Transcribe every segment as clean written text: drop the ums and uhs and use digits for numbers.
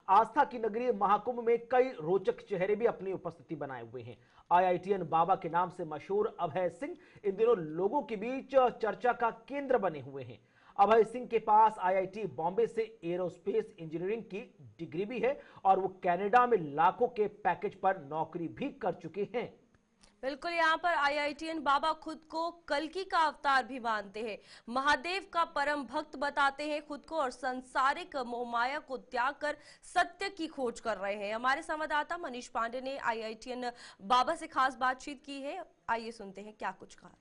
आस्था की नगरी महाकुंभ में कई रोचक चेहरे भी अपनी उपस्थिति बनाए हुए हैं। आईआईटीएन बाबा के नाम से मशहूर अभय सिंह इन दिनों लोगों के बीच चर्चा का केंद्र बने हुए हैं। अभय सिंह के पास आईआईटी बॉम्बे से एरोस्पेस इंजीनियरिंग की डिग्री भी है और वो कनाडा में लाखों के पैकेज पर नौकरी भी कर चुके हैं। बिल्कुल, यहाँ पर आईआईटीएन बाबा खुद को कल्कि का अवतार भी मानते हैं, महादेव का परम भक्त बताते हैं खुद को और संसारिक मोहमाया को त्याग कर सत्य की खोज कर रहे हैं। हमारे संवाददाता मनीष पांडे ने आईआईटीएन बाबा से खास बातचीत की है, आइए सुनते हैं क्या कुछ कहा।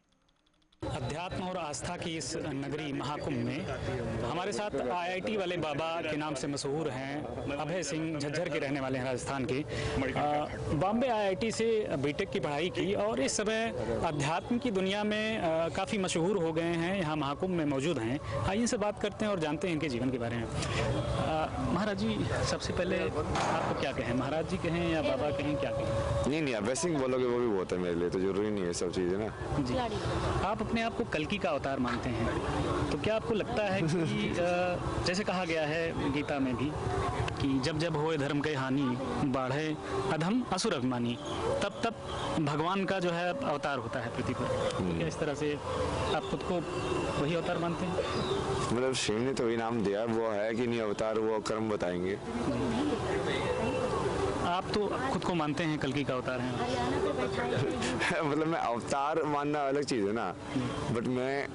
अध्यात्म और आस्था की इस नगरी महाकुंभ में हमारे साथ आईआईटी वाले बाबा के नाम से मशहूर हैं अभय सिंह, झज्जर के रहने वाले हैं, राजस्थान के। बॉम्बे आईआईटी से बीटेक की पढ़ाई की और इस समय अध्यात्म की दुनिया में काफ़ी मशहूर हो गए हैं, यहाँ महाकुंभ में मौजूद हैं। आइए इनसे बात करते हैं और जानते हैं इनके जीवन के बारे में। महाराज जी, सबसे पहले आपको क्या कहें, महाराज जी कहें या बाबा कहें, क्या कहें? नहीं, अभय सिंह बोलोगे वो भी बहुत है मेरे लिए, तो जरूरी नहीं है सब चीज़ें ना जी। आप अपने आप को कल्कि का अवतार मानते हैं, तो क्या आपको लगता है कि जैसे कहा गया है गीता में भी कि जब जब होए धर्म के हानि, बाढ़े अधम असुर अभिमानी, तब तब भगवान का जो है अवतार होता है पृथ्वी पर। तो क्या इस तरह से आप खुद को वही अवतार मानते हैं? मतलब शिव ने तो वही नाम दिया, वो है कि नहीं अवतार, वो कर्म बताएंगे। आप तो खुद को मानते हैं कल्कि का अवतार हैं? मतलब मैं अवतार मानना अलग चीज़ है ना, बट मैं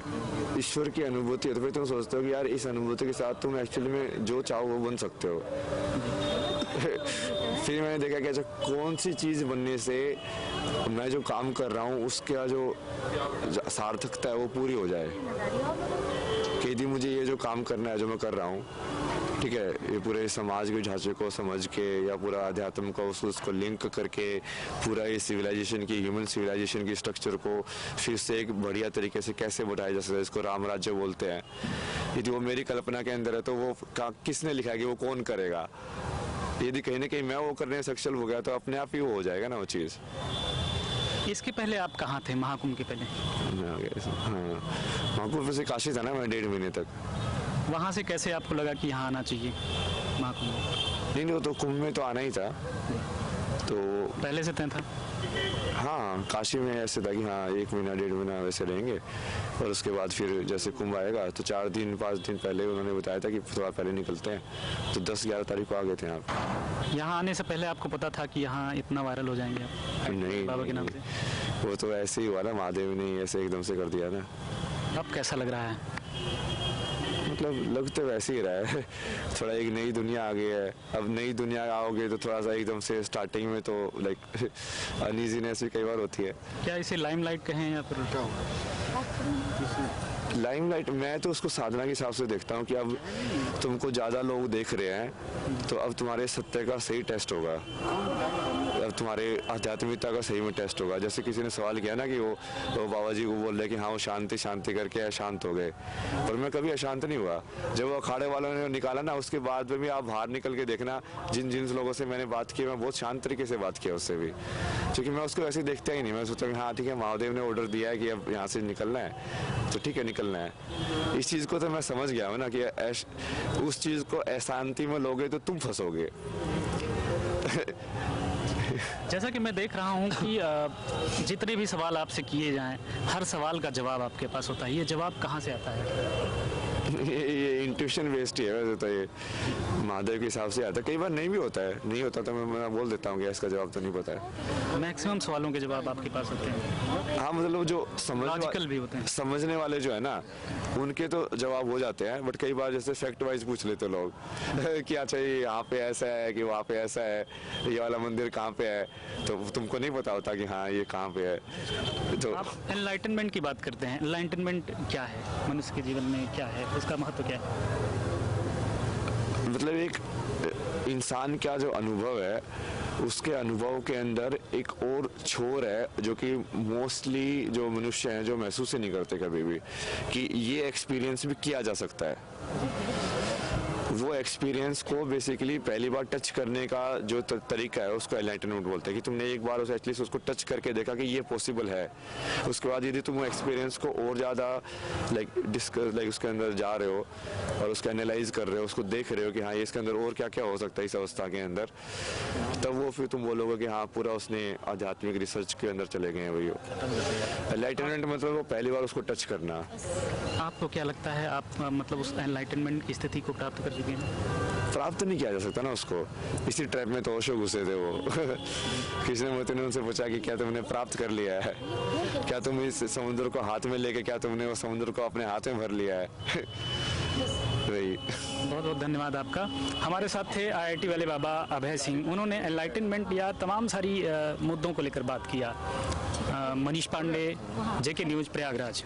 ईश्वर की अनुभूति है, तो फिर तुम सोचते हो कि यार इस अनुभूति के साथ तुम एक्चुअली में जो चाहो वो बन सकते हो। फिर मैंने देखा कि अच्छा कौन सी चीज़ बनने से मैं जो काम कर रहा हूँ उसका जो सार्थकता है वो पूरी हो जाए। कि यदि मुझे ये जो काम करना है जो मैं कर रहा हूँ, ठीक है, ये पूरे समाज के ढांचे को समझ के या पूरा अध्यात्म को उसको लिंक करके पूरा ये सिविलाइजेशन की, ह्यूमन सिविलाइजेशन की स्ट्रक्चर को फिर से एक बढ़िया तरीके से कैसे बढ़ाया जा सकता है, इसको राम राज्य बोलते हैं। यदि वो मेरी कल्पना के अंदर है तो वो किसने लिखा है कि वो कौन करेगा? यदि कहीं ना कहीं मैं वो करने में सक्षम हो गया तो अपने आप ही वो हो जाएगा ना वो चीज़। इसके पहले आप कहाँ थे महाकुंभ के पहले? हाँ, महाकुंभ से काशी था ना मैं 1.5 महीने तक। वहाँ से कैसे आपको लगा कि यहाँ आना चाहिए महाकुंभ? नहीं, वो तो कुंभ में तो आना ही था, तो पहले से तय था। हाँ, काशी में ऐसे था कि हाँ 1 महीना 1.5 महीना वैसे रहेंगे और उसके बाद फिर जैसे कुंभ आएगा तो 4 दिन 5 दिन पहले उन्होंने बताया था कि थोड़ा पहले निकलते हैं, तो 10-11 तारीख को आ गए थे आप। यहाँ आने से पहले आपको पता था कि यहाँ इतना वायरल हो जाएंगे आप? नहीं, बाबा के नाम से वो तो ऐसे ही हुआ ना, महादेव ने ऐसे एकदम से कर दिया ना। अब कैसा लग रहा है? मतलब लग तो वैसे ही रहा है, थोड़ा एक नई दुनिया आ गई है। अब नई दुनिया आओगे तो थोड़ा सा एकदम से स्टार्टिंग में तो लाइक अनइजीनेस भी कई बार होती है। क्या इसे लाइमलाइट कहें या फिर क्या होगा? लाइमलाइट मैं तो उसको साधना के हिसाब से देखता हूँ कि अब तुमको ज़्यादा लोग देख रहे हैं तो अब तुम्हारे सत्य का सही टेस्ट होगा, अब तुम्हारे आध्यात्मिकता का सही में टेस्ट होगा। जैसे किसी ने सवाल किया ना कि वो बाबा जी को बोल रहे कि हाँ वो शांति शांति करके अशांत हो गए, पर मैं कभी अशांत नहीं हुआ। जब वो अखाड़े वालों ने निकाला ना उसके बाद में भी आप बाहर निकल के देखना, जिन जिन लोगों से मैंने बात की मैं बहुत शांत तरीके से बात किया उससे भी, क्योंकि मैं उसको वैसे देखता ही नहीं। मैं सोचता कि हाँ ठीक है, महादेव ने ऑर्डर दिया है कि अब यहाँ से निकलना है तो ठीक है निकलना है। इस चीज़ को तो मैं समझ गया हूँ ना कि उस चीज़ को अशांति में लोगे तो तुम फंसोगे। जैसा कि मैं देख रहा हूं कि जितने भी सवाल आपसे किए जाएं हर सवाल का जवाब आपके पास होता है। ये जवाब कहां से आता है? ये इंट्यूशन बेस्ड ही है वैसे तो, ये महादेव के हिसाब से आता है। कई बार नहीं भी होता है, नहीं होता तो मैं बोल देता हूँ कि इसका जवाब तो नहीं पता है। मैक्सिमम सवालों के जवाब आपके पास होते हैं? हाँ, मतलब जो लॉजिकल भी होते हैं, समझने वाले जो है ना उनके तो जवाब हो जाते हैं, बट कई बार जैसे फैक्ट वाइज पूछ लेते लोग कि अच्छा ये यहाँ पे ऐसा है कि वहाँ पे ऐसा है, ये वाला मंदिर कहाँ पे है, तो तुमको नहीं पता होता कि हाँ ये कहाँ पे है। तो आप एनलाइटनमेंट की बात करते हैं, एनलाइटनमेंट क्या है, मनुष्य के जीवन में क्या है, उसका महत्व क्या है? मतलब एक इंसान का जो अनुभव है उसके अनुभव के अंदर एक और छोर है जो कि मोस्टली जो मनुष्य हैं जो महसूस ही नहीं करते कभी भी कि ये एक्सपीरियंस भी किया जा सकता है। वो एक्सपीरियंस को बेसिकली पहली बार टच करने का जो तरीका है उसको एनलाइटनमेंट बोलते हैं, कि तुमने एक बार एटलीस्ट उसको टच करके देखा कि ये पॉसिबल है। उसके बाद यदि तुम एक्सपीरियंस को और ज़्यादा लाइक उसके अंदर जा रहे हो और उसको एनालाइज कर रहे हो, उसको देख रहे हो कि हाँ ये इसके अंदर और क्या क्या हो सकता है इस अवस्था के अंदर, तब वो फिर तुम बोलोगे कि हाँ पूरा उसने आध्यात्मिक रिसर्च के अंदर चले गए हैं वही। एनलाइटनमेंट मतलब वो पहली बार उसको टच करना। आपको क्या लगता है, आप मतलब उस एनलाइटनमेंट की स्थिति को प्राप्त कर चुके हैं? प्राप्त नहीं किया जा सकता ना उसको, इसी ट्रैप में तो ओशो घुसे थे वो। कृष्णमूर्ति ने उनसे पूछा कि क्या तुमने प्राप्त कर लिया है, क्या तुम इस समुद्र को हाथ में लेके क्या तुमने वो समुद्र को अपने हाथ में भर लिया है। वही। बहुत बहुत धन्यवाद आपका। हमारे साथ थे IIT वाले बाबा अभय सिंह। उन्होंने एनलाइटनमेंट या तमाम सारी मुद्दों को लेकर बात किया। Manish Pandey, JK news, Prayagraj.